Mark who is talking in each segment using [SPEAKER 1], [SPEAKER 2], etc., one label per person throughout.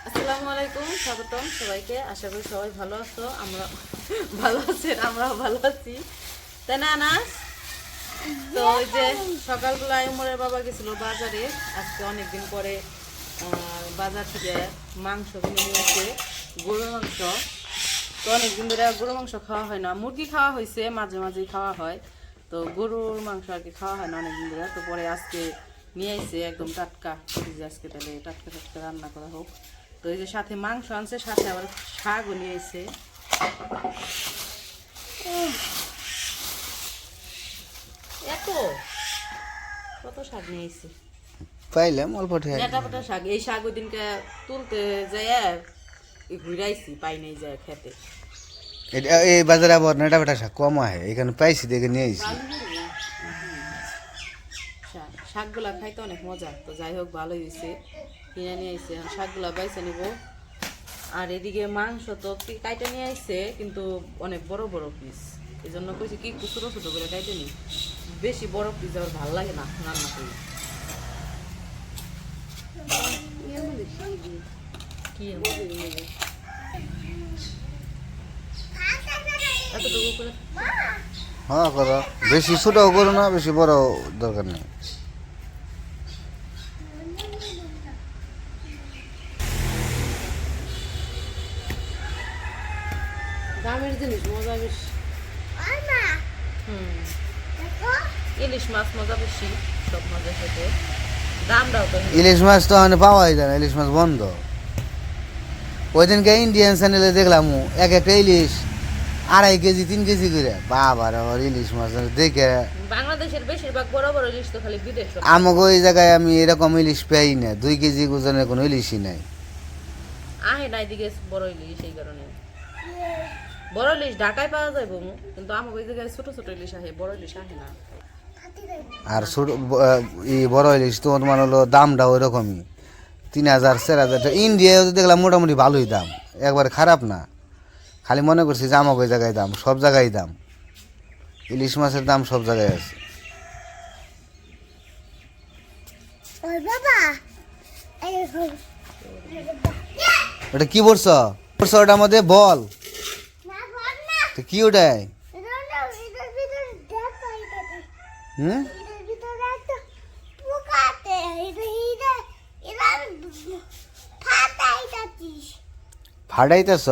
[SPEAKER 1] আসসালামু আলাইকুম, স্বাগতম সবাইকে। আশা করি সবাই ভালো আছো, আমরা ভালো আছি, আমরাও ভালো আছি, তাই না আনাস? তো ওই যে সকালবেলায় উমরের বাবা গেছিল বাজারে, আজকে অনেকদিন পরে বাজার থেকে মাংস কিনে নিয়েছে, গরুর মাংস। তো অনেকদিন ধরে গরুর মাংস খাওয়া হয় না, মুরগি খাওয়া হয়েছে, মাঝে মাঝেই খাওয়া হয়, তো গরুর মাংস আর কি খাওয়া হয় না অনেকদিন ধরে। তো পরে আজকে নিয়ে আসছে একদম টাটকা, যে আজকে তাহলে টাটকা টাটকা রান্না করা হোক। তো এই যে সাথে মাংস আনছে, সাথে আবার শাকও নিয়ে এসে। এত কত শাক নিয়ে এসে
[SPEAKER 2] পাইলাম অল্প
[SPEAKER 1] নেটাপাটা শাক। এই শাক ওই দিনকে তুলতে যায় ঘুরাইছি, পাই নাই যায় খেতে।
[SPEAKER 2] এই বাজারে আবার নেটা বেটা শাক কম হয়, এখানে পাইছি দেখে নিয়ে আইছি।
[SPEAKER 1] শাকগুলা খাইতে অনেক মজা। তো যাই হোক, ভালোই হয়েছে, কিনে নিয়ে আইসে, শাকগুলা বাইসে নিব। আর এদিকে মাংস তো কাইটে নিয়ে আইসে, কিন্তু অনেক বড় বড় পিস, এই জন্য কইছি কি একটু ছোটো ছোটো করে কাইটে নিই, বেশি বড় পিস আবার ভালো লাগে না রান্না করি। কি এতটুকু করে
[SPEAKER 2] হ্যাঁ করো, বেশি ছোট করো না, বেশি বড় দরকার নেই।
[SPEAKER 1] দামের জিনিস মজা বেশি। ইলিশ মাছ মজা বেশি, সব মজা খেতে। দামটাও তো
[SPEAKER 2] ইলিশ মাছ তো মানে পাওয়াই যায় না, ইলিশ মাছ বন্ধ। ওই দিনকে ইন্ডিয়ান চ্যানেলে দেখলাম এক একটা ইলিশ 2.5 কেজি 3 কেজি করে। বাবার আবার ইলিশ মাছ দেখে
[SPEAKER 1] বাংলাদেশের বেশিরভাগ বড় বড় ইলিশ তো খালি বিদেশ।
[SPEAKER 2] আমাকে ওই জায়গায় আমি এরকম ইলিশ পাই না, 2 কেজি ওজনের কোনো ইলিশই নাই।
[SPEAKER 1] আহে না এদিকে বড় ইলিশ, এই কারণে বড় ইলিশ ঢাকায় পাওয়া যায় বমু, কিন্তু আমাকে ওই জায়গায় ছোট ছোট ইলিশ আহে, বড় ইলিশ আহে না।
[SPEAKER 2] আর ছোট বড় ইলিশ তো তোমার হলো দামটা ওই রকমই, 3,000 4,000। ইন্ডিয়ায় তো দেখলাম মোটামুটি ভালোই দাম, একবারে খারাপ না। খালি মনে করছি যে আমাকে ওই জায়গায় দাম, সব জায়গায় দাম, ইলিশ মাছের দাম সব জায়গায় আছে। ওটা কি বলছ বলছ ওটার মধ্যে বল, তো কি ওটাই? হুম, ফাটাইতেছ?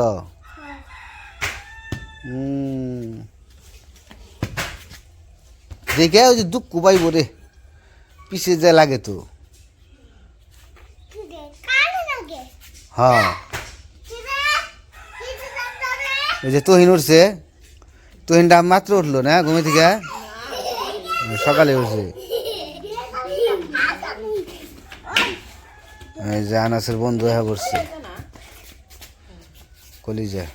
[SPEAKER 2] দেখে ওই যে দুঃখ পাইব রে, পিছিয়ে যা লাগে তো। হ্যাঁ, ওই যে তহিন উঠছে, তহিনটা মাত্র উঠলো না ঘুমে থেকে, সকালে উঠছে। এই যে আনাসের বন্ধু হ্যাঁ বসছে কলিজা।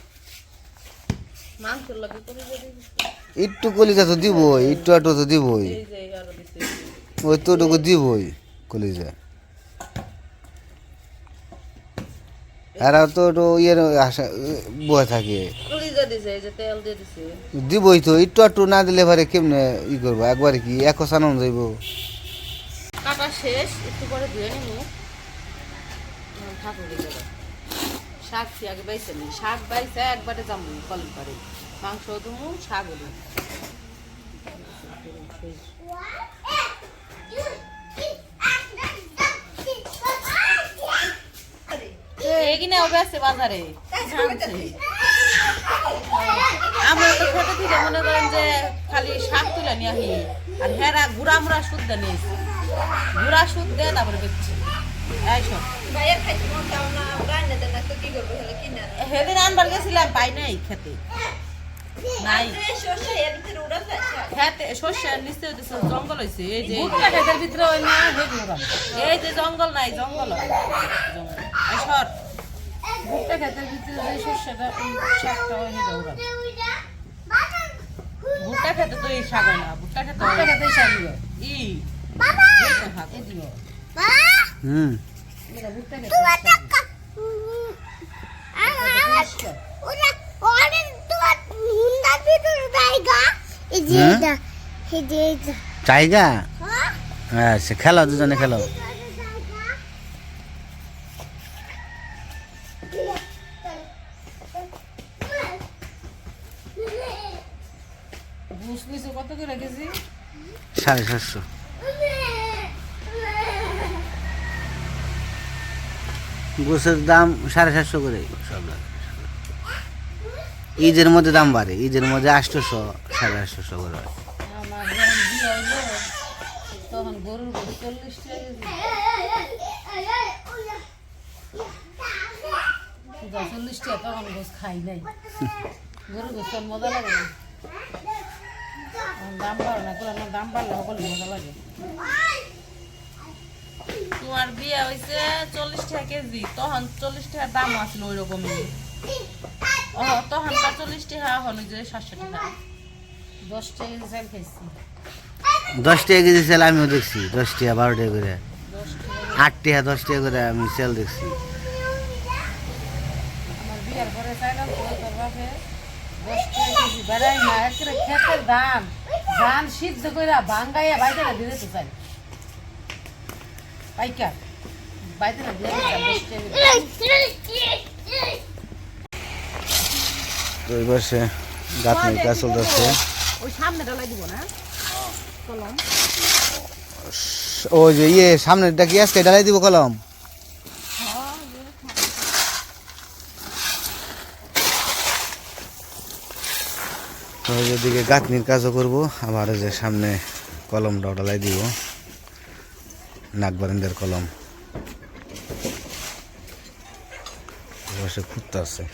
[SPEAKER 2] একটু কলিজা তো দিবই, একটু আটু তো দিবই, ওই তোটুকু দিবই কলিজা। এরা তো ইয়ের আশা বয়ে থাকে, দিবই তো। একটু আটু না দিলে ভারে কেমনে ই করবো, একবারে কি এক সানন যাইব।
[SPEAKER 1] কাটা শেষ, একটু পরে ধুয়ে নিব। শাক আগে বাইছে নি, শাক বাইছে একবারে যাবো কলের পারে, মাংস ধুমু, শাক হলো। এগিনে হবে আছে বাজারে, আমরা তো খেতে থেকে মনে করেন যে খালি শাক তুলে নিয়ে আহি, আর হেরা গুড়া মুড়া সুদ দেয় নিয়েছি, গুড়া সুদ দেয় তারপরে বেচছে। সেদিন আনবার গেছিলাম, পাই নাই খেতে, নাই খেতে শস্যের নিচে জঙ্গল হয়েছে, এই যে ভিতরে এই যে জঙ্গল নাই, জঙ্গল সর ভুট্টা খেতের ভিতরে যে শস্যটা, শাকটা ভুট্টা খেতে তো এই শাক হয় না, ভুট্টা খেতে শাক ই
[SPEAKER 2] হুম,
[SPEAKER 1] ভুট্টা
[SPEAKER 2] জায়গা। আচ্ছা খেলো, দুজনে খেলো।
[SPEAKER 1] বুঝলিস কত করে কেজি?
[SPEAKER 2] 750। গোছের দাম 750 করে সব জায়গায়। ঈদের মধ্যে দাম বাড়ে, ঈদের মধ্যে 800 850 করে হয়।
[SPEAKER 1] আমার যখন বিয়ে হইলো তখন গরুর গোশ 40 টাকা কেজি। 40 টাকা তখন গোশ খাই নাই। গরুর গোশ তোর মজা লাগে না। দাম বাড়ে না, কোনো দাম বাড়লে সকলে মজা লাগে। তোমার বিয়ে হয়েছে 40 টাকা কেজি, তখন 40 টাকার দাম আসলো ওই রকমই। তখনকার 40 টাকা এখন যে 700 টাকা। 10 টাকা কেজি চাল খাইছি।
[SPEAKER 2] 10 টাকা কেজি চাল আমিও দেখছি, 10 টাকা 12 টাকা করে,
[SPEAKER 1] 10 টাকা
[SPEAKER 2] 8 টাকা 10 টাকা করে আমি চাল দেখছি।
[SPEAKER 1] আমার বিয়ার পরে চাইলাম তো তোর বাপে 10 টাকা কেজি বেড়াই না, একেবারে খেতের ধান ধান সিদ্ধ করে ভাঙ্গাইয়া বাইতে না দিয়ে দিতে চাই। পাইকার বাইতে না দিয়ে দিতে চাই 10 টাকা কেজি।
[SPEAKER 2] তো এই পাশে গাঁথনির কাজ চলতেছে।
[SPEAKER 1] ওই সামনে ডালাই দিব না কলম।
[SPEAKER 2] ওই যে সামনেরটা কি আজকে ডালাই দিব কলম? তো এদিকে গাঁথনির কাজও করবো, আবার যে সামনে কলমটাও ডালাই দিব, নাক বারান্দার কলম। বসে খুঁজতে আছে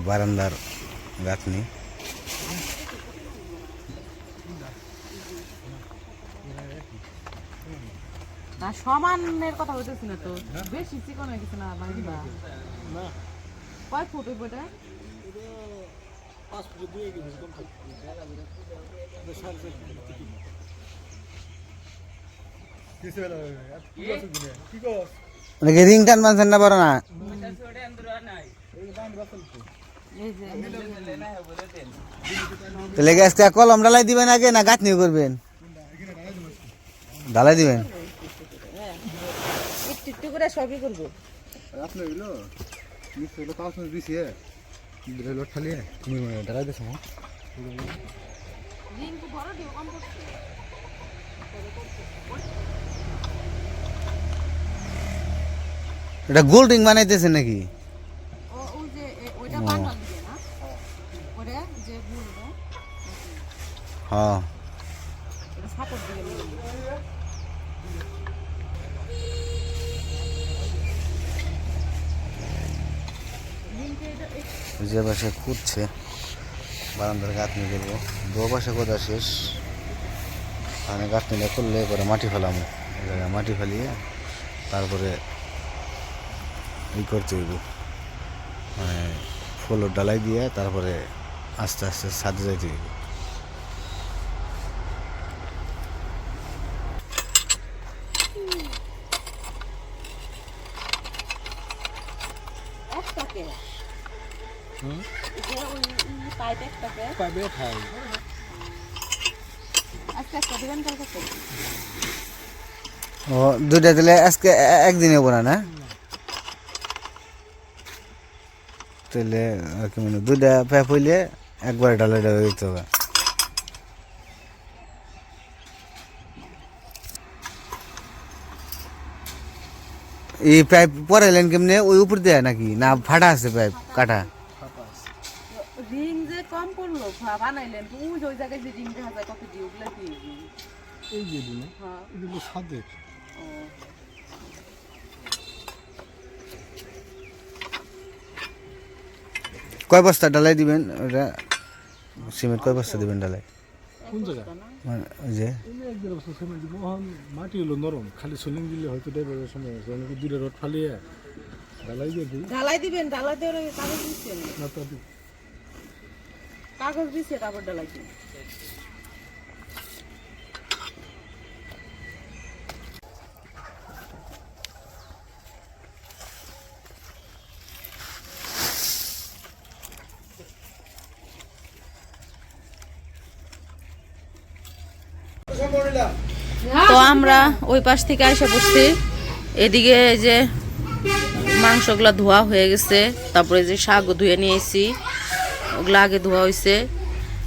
[SPEAKER 2] বারান্দার গাঁথনি।
[SPEAKER 1] না সমানের কথা বলতেছি না তো, বেশি চিকন হয়ে গেছে না বাড়িটা। কয় ফুট ওই বইটা?
[SPEAKER 3] 5 ফুট 2 কেজি কম থাকে।
[SPEAKER 2] অনেকে রিং টান বানছেন না পারো না। তাহলে আজকে কলম ডালাই দিবেন আগে না গাঁথনি করবেন? ডালাই দিবেন।
[SPEAKER 1] একটু একটু করে সবই করবো।
[SPEAKER 3] আপনি হইলো মিস হইলো কাজ দিছি হ্যাঁ হইলো খালি তুমি দাঁড়াই দেছো হ্যাঁ
[SPEAKER 1] রিং তো বড় দিও কম করছি।
[SPEAKER 2] এটা গোল রিং বানাইতেছেন নাকি?
[SPEAKER 1] ওই যে ওইটা বানাল দিয়ে না, ওটা যে গুলটা
[SPEAKER 2] হ্যাঁ,
[SPEAKER 1] এটা সাপোর্ট দিয়ে নিয়ে
[SPEAKER 2] যে পাশে খুঁজছে বারান্দার গাঁথনি করবো, দু পাশে কোথা শেষ, মানে গাঁথনিটা করলে পরে মাটি ফেলাম, মাটি ফেলিয়ে তারপরে ই করতে হইব, মানে ফুলের ডালাই দিয়ে তারপরে আস্তে আস্তে ছাদে যাইতে হইব।
[SPEAKER 1] একটাকে যে ওই পাইপ একটাকে
[SPEAKER 3] পাবে খাই
[SPEAKER 1] আজকে একটা দিবেন কালকে তো
[SPEAKER 2] ও দুইটা দিলে আজকে একদিনে হবো না? তাহলে আর কি মানে দুইটা পাইপ হইলে একবার ডালাইটা হয়ে যেতে হবে। এই পাইপ পরাইলেন কেমনে, ওই উপর দেয় নাকি না ফাটা আছে পাইপ কাটা?
[SPEAKER 1] রিং যে কম পড়লো বানাইলেন তো ওই ওই জায়গায় যে রিং দেখা যায় কত দিয়ে ওগুলা দিয়ে
[SPEAKER 3] এই যে দিন
[SPEAKER 1] হ্যাঁ
[SPEAKER 3] এগুলো সাদে
[SPEAKER 1] ও
[SPEAKER 2] কয় বস্তা ডালাই দিবেন? ওটা সিমেন্ট কয় বস্তা দিবেন ডালাই?
[SPEAKER 3] কোন জায়গা
[SPEAKER 2] মানে ওই যে
[SPEAKER 3] এনে এক দেড় বছর সময় দিব মাটি হলো নরম খালি সোলিং দিলে হয়তো দেড় সময় আছে অনেক দূরে রড ফালিয়ে ঢালাই দিয়ে দিই
[SPEAKER 1] ঢালাই দিবেন, ঢালাই দিয়ে কাগজ দিচ্ছে
[SPEAKER 3] না তো দিই
[SPEAKER 1] কাগজ দিচ্ছে তারপর ঢালাই দিন। তো আমরা ওই পাশ থেকে এসে বসছি, এদিকে এই যে মাংসগুলা ধোয়া হয়ে গেছে, তারপরে যে শাকও ধুয়ে নিয়ে এসেছি, ওগুলা আগে ধোয়া হয়েছে।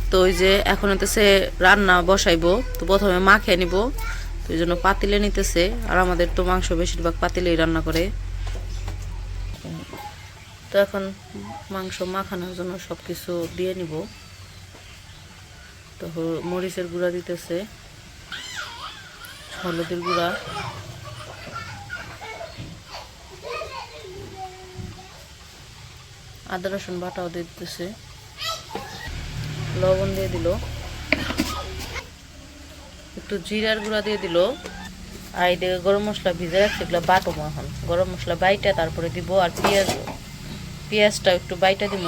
[SPEAKER 1] তো ওই যে এখন হতেছে রান্না বসাইবো, তো প্রথমে মাখিয়ে নিব, তো এই জন্য পাতিলে নিতেছে। আর আমাদের তো মাংস বেশিরভাগ পাতিলেই রান্না করে। তো এখন মাংস মাখানোর জন্য সব কিছু দিয়ে নিব। তো মরিচের গুঁড়া দিতেছে, হলুদের গুঁড়া, আদা রসুন বাটাও দিয়ে দিতেছে, লবণ দিয়ে দিল, একটু জিরার গুঁড়া দিয়ে দিল। আর এদিকে গরম মশলা ভিজে রাখছে, এগুলো বাটো এখন গরম মশলা বাইটা তারপরে দিব। আর পেঁয়াজটা একটু বাইটা দিব।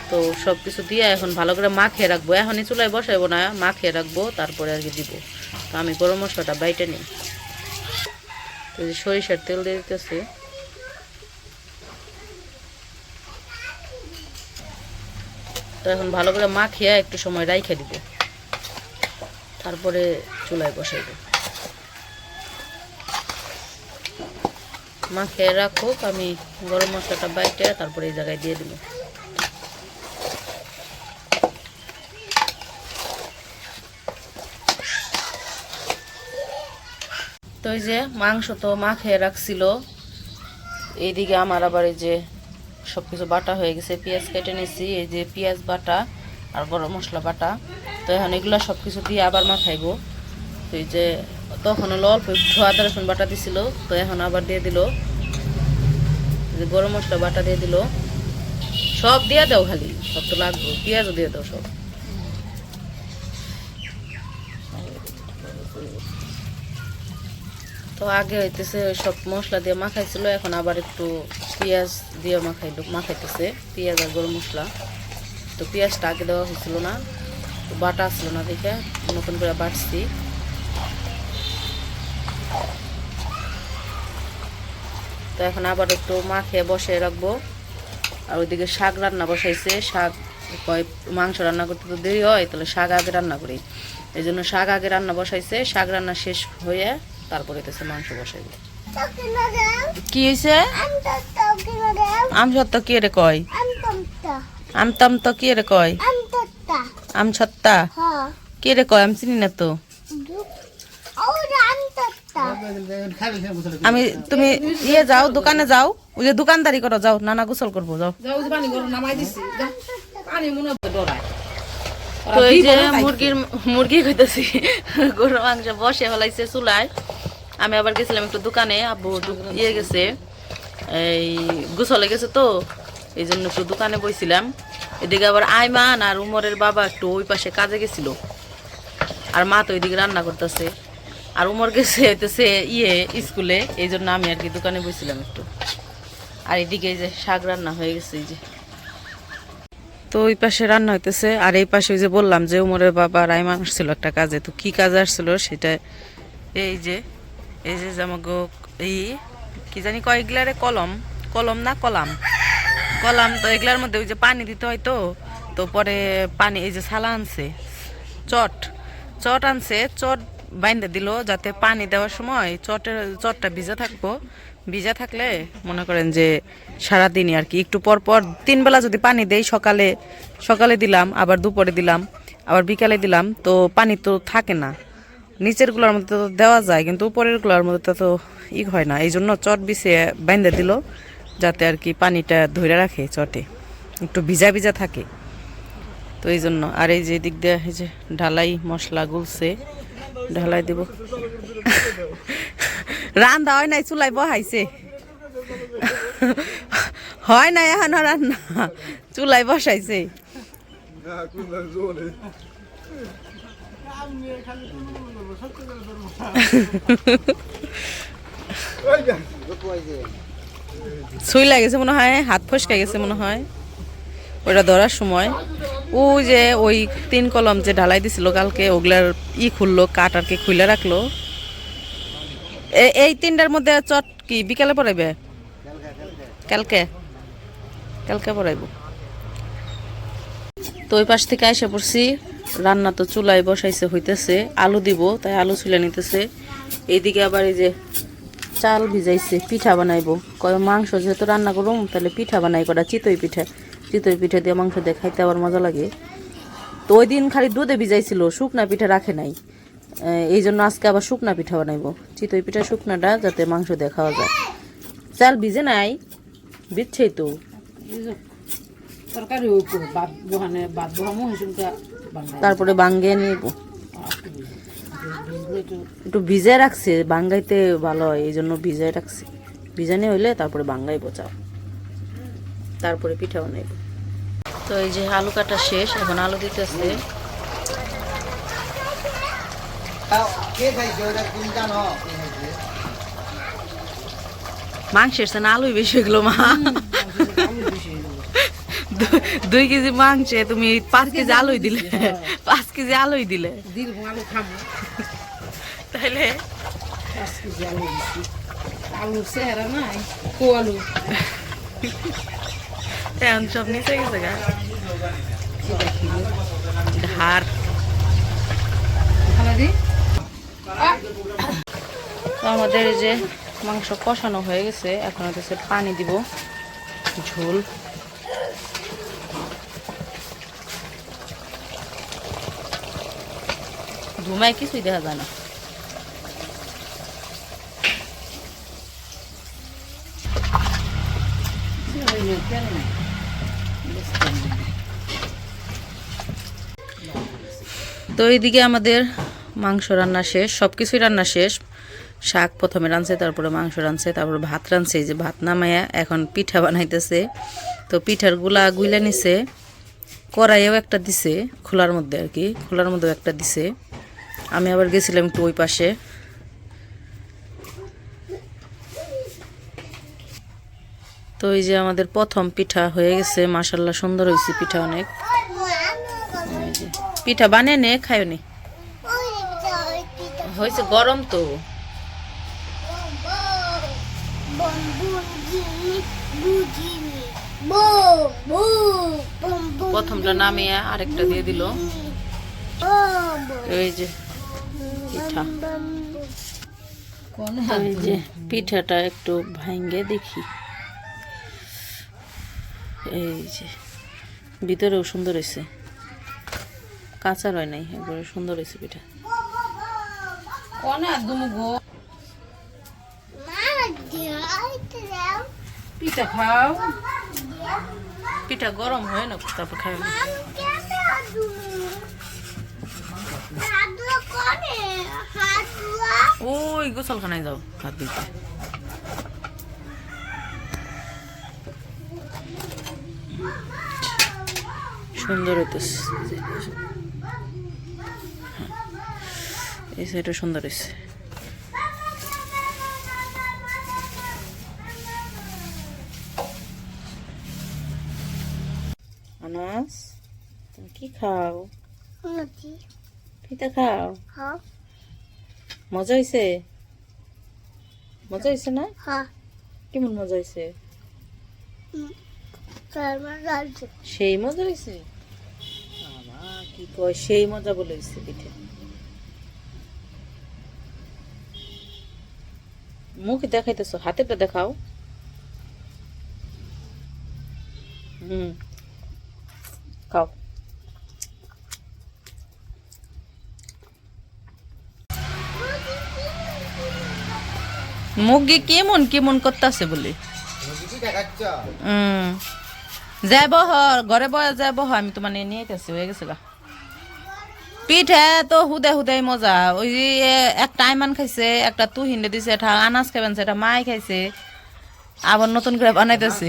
[SPEAKER 1] তো সব কিছু দিয়ে এখন ভালো করে মাখিয়ে রাখবো। এখনই চুলায় বসাইবো না, মাখিয়ে রাখবো, তারপরে আর কি দিব। তো আমি গরম মশলাটা বাইটা নিই। তো সরিষার তেল দিয়ে দিতেছি। তো এখন ভালো করে মাখিয়ে একটু সময় রাইখে দিব, তারপরে চুলায় বসাইব। মাখিয়ে রাখুক, আমি গরম মশলাটা বাইটে তারপরে এই জায়গায় দিয়ে দিব। তো এই যে মাংস তো মাখিয়ে রাখছিল, এইদিকে আমার আবার এই যে সব কিছু বাটা হয়ে গেছে, পেঁয়াজ কেটে নিয়েছি, এই যে পেঁয়াজ বাটা আর গরম মশলা বাটা। তো এখন এগুলো সব কিছু দিয়ে আবার মাখাইবো। তো এই যে তখন হলো অল্প একটু আদা রসুন বাটা দিছিল, তো এখন আবার দিয়ে দিল যে গরম মশলা বাটা দিয়ে দিল। সব দিয়ে দাও, খালি সব তো লাগবে, পেঁয়াজও দিয়ে দাও সব। তো আগে হইতেছে সব মশলা দিয়ে মাখাইছিল, এখন আবার একটু পেঁয়াজ দিয়ে মাখাইতেছে, পেঁয়াজ আর গরম মশলা। তো পেঁয়াজটা আগে দেওয়া হয়েছিল না, তো বাটা আসলো না দেখে নতুন করে বাটছি। তো এখন আবার একটু মাখিয়ে বসে রাখবো। আর ওইদিকে শাক রান্না বসাইছে, শাক মাংস রান্না করতে তো দেরি হয়, তাহলে শাক আগে রান্না করি, এই জন্য শাক আগে রান্না বসাইছে। শাক রান্না শেষ হয়ে তারপরে হইতেছে মাংস বসাইবে। কি হয়েছে? আমসত্তা কি রে কয়? আমতাম তো কি রে কয়? আমছত্তা কি রে কয়? আমি চিনি না তো। আমি তুমি ইয়ে যাও, দোকানে যাও, ওই যে দোকানদারি করো, যাও, নানা গোসল করবো, যাও। তো এই যে মুরগি কইতেছি, গরু মাংস বসে ফেলাইছে চুলায়। আমি আবার গেছিলাম একটু দোকানে, আব্বু ইয়ে গেছে, এই গোসলে গেছে, তো এই জন্য একটু দোকানে বইছিলাম। এদিকে আবার আইমান আর উমরের বাবা একটু ওই পাশে কাজে গেছিল, আর মা তো ওইদিকে রান্না করতেছে। আর উমর গেছে হইতেছে ইয়ে স্কুলে, এই জন্য আমি আর কি দোকানে বইছিলাম একটু। আর এদিকে এই যে শাক রান্না হয়ে গেছে, এই যে। তো ওই পাশে রান্না হইতেছে, আর এই পাশে ওই যে বললাম যে উমরের বাবা আর আইমান আসছিল একটা কাজে, তো কি কাজে আসছিল সেটা এই যে আমাকে এই কি জানি কয় এগুলারে কলম না কলাম, তো এগুলার মধ্যে ওই যে পানি দিতে হয়, তো পরে পানি এই যে ছালা আনছে, চট আনছে, চট বাইন্দা দিল যাতে পানি দেওয়ার সময় চটটা ভিজা থাকলে মনে করেন যে সারাদিনই আর কি, একটু পর 3 বেলা যদি পানি দেই, সকালে দিলাম, আবার দুপুরে দিলাম, আবার বিকালে দিলাম, তো পানি তো থাকে না। নিচের গুলার মধ্যে তো দেওয়া যায়, কিন্তু উপরের গুলার মধ্যে তো হয় না, এই জন্য চট বিছিয়ে বাইন্দা দিল যাতে আর কি পানিটা ধরে রাখে, চটে একটু ভিজা থাকে, তো এই জন্য। আর এই যে দিক দিয়ে এই যে ঢালাই মশলা গুলছে, ঢালাই দিব। রান্না হয় নাই, চুলাই বহাইছে, হয় নাই এখনো রান্না, চুলাই বসাইছে। ছুই লাগেছে মনে হয়, হাত ফসকে গেছে মনে হয় ওটা ধরার সময়। ওই 3 কলম যে ঢালাই দিছিল কালকে, ওগুলার খুললো, কাট আর কি খুলে রাখলো। এই 3টার মধ্যে চট কি বিকালে পড়াইবে? কালকে পড়াইব। তো ওই পাশ থেকে এসে পড়ছি, রান্না তো চুলায় বসাইছে, হইতেছে, আলু দিব, তাই আলু ছুলে নিতেছে। এইদিকে আবার এই যে চাল ভিজাইছে পিঠা বানাইবো কয় মাংস যেহেতু রান্না করুম তাহলে পিঠা বানাই কটা চিতই পিঠা দিয়ে মাংস দিয়ে খাইতে আবার মজা লাগে। তো ওই দিন খালি দুধে ভিজাইছিল, শুকনা পিঠা রাখে নাই, এই জন্য আজকে আবার শুকনা পিঠা বানাইবো। চিতই পিঠা শুকনাটা যাতে মাংস দিয়ে খাওয়া যায়। চাল ভিজে নাই, ভিজছেই তো।
[SPEAKER 4] তরকারি বাদ বহামো
[SPEAKER 1] তারপরে বাঙ্গে নিব, একটু ভিজে রাখছে, বাঙ্গাইতে ভালো হয় এই জন্য ভিজাই রাখছি। ভিজানি হইলে তারপরে বাঙ্গাইবো চাল, তারপরে পিঠা বানাইব। তো এই যে আলু কাটা শেষ, এখন আলু দিতেছে। মাংসের না আলুই বেশি হয়ে গেল মা। 2 কেজি মাংসে তুমি 5 কেজি আলুই দিলে, 5 কেজি আলুই দিলে
[SPEAKER 4] আলু খাবো
[SPEAKER 1] তাইলে
[SPEAKER 4] 5 কেজি আলু দিচ্ছি। আলুর চেহারা নাই, কো আলু
[SPEAKER 1] এখন সব নিচে গেছে গা হার। তো আমাদের এই যে মাংস কষানো হয়ে গেছে, এখন হচ্ছে পানি দিব, ঝোল। ধুমায় কিছুই দেখা যায় না। তো এইদিকে আমাদের মাংস রান্না শেষ, সব কিছুই রান্না শেষ। শাক প্রথমে রাঁধছে, তারপরে মাংস রাঁধছে, তারপরে ভাত রাঁধছে। এই যে ভাত নামাইয়া এখন পিঠা বানাইতেছে। তো পিঠার গুলা নিছে, কড়াইয়েও একটা দিছে খোলার মধ্যে, আর কি খোলার মধ্যেও একটা দিছে। আমি আবার গেছিলাম একটু ওই পাশে। তো এই যে আমাদের প্রথম পিঠা হয়ে গেছে, মাশাআল্লাহ সুন্দর হয়েছে পিঠা অনেক। পিঠা বানিয়ে নে, খায় নি হয়েছে, গরম তো। প্রথমটা নামিয়ে আরেকটা দিয়ে দিল। এই যে পিঠা, এই যে পিঠাটা একটু ভাঙ্গে দেখি। এই যে ভিতরেও সুন্দর হয়েছে, কাঁচা রয় নাই, একবারে সুন্দর হয়েছে পিঠা।
[SPEAKER 4] পিঠা খাও,
[SPEAKER 1] পিঠা গরম হয় না, তারপর খাই। ওই গোসলখানায় যাও হাত দিতে। সুন্দর হইতেছে, এই সাইডটা সুন্দর হয়েছে। আনাস, তুমি কি খাও? পিঠা খাও? মজা হয়েছে? মজা হয়েছে না? কেমন মজা হয়েছে? সেই মজা হয়েছে, কি কয় সেই মজা বলে হয়েছে পিঠে। মুখে দেখাইতেছো, হাতেটা দেখাও। খাও। মুগি কেমন কেমন করতেছে বলে যাইব ঘরে বয়া যাইব, আমি তোমার নিয়ে আইতেছি, হয়ে গেছে গা পিঠা। তো হুদে হুদাই মজা। ওই যে একটা আইমান খাইছে, একটা তুহিনে দিছে, একটা আনাজ খাবেন, এটা মাই খাইছে, আবার নতুন করে বানাইতেছে।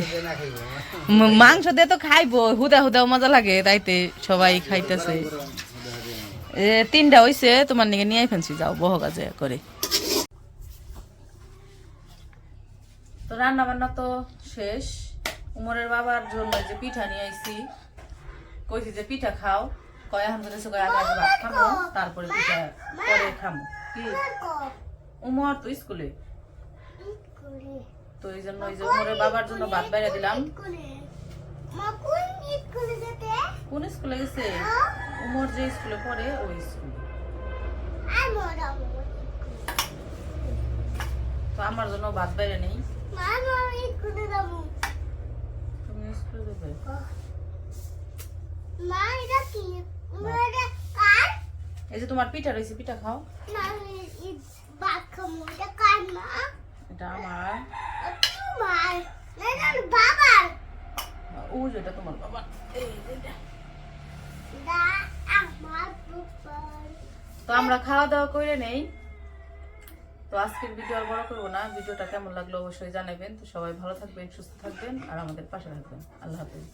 [SPEAKER 1] মাংস দিয়ে তো খাইবো, হুদা হুদাও মজা লাগে, তাইতে সবাই খাইতেছে। 3টা হইছে, তোমার নিকে নিয়ে ফেলছি, যাও বহ কাজে করে। তো রান্না বান্না তো শেষ। উমরের বাবার জন্য যে পিঠা নিয়ে আইছি, কইছি যে পিঠা খাও, কয় এখন বলেছে কয় আগে আগে ভাত খাবো, তারপরে পিঠা পরে খাবো। কি উমর তো স্কুলে, তো এই জন্য ওই যে উমরের বাবার জন্য ভাত বাইরে দিলাম। কোন স্কুলে গেছে? উমর যে স্কুলে পড়ে ওই স্কুলে। তো তো আমার জন্য ভাত বাইরে নেই।
[SPEAKER 5] মামা স্কুলে যাবো।
[SPEAKER 1] তুমি স্কুলে যাবে?
[SPEAKER 5] মা এটা কি? এটা কার?
[SPEAKER 1] এই যে তোমার পিঠা রয়েছে, পিঠা খাও।
[SPEAKER 5] না এই ভাত খাবো। এটা কার মা?
[SPEAKER 1] এটা আমার।
[SPEAKER 5] তোমার না না বাবার।
[SPEAKER 1] ও যেটা তোমার বাবা। এই এটা।
[SPEAKER 5] দা আমার বাবার।
[SPEAKER 1] তো আমরা খাওয়া দাওয়া করে নেই। তো আজকের ভিডিও আর বড় করবো না। ভিডিওটা কেমন লাগলো অবশ্যই জানাবেন। তো সবাই ভালো থাকবেন, সুস্থ থাকবেন আর আমাদের পাশে থাকবেন। আল্লাহ হাফেজ।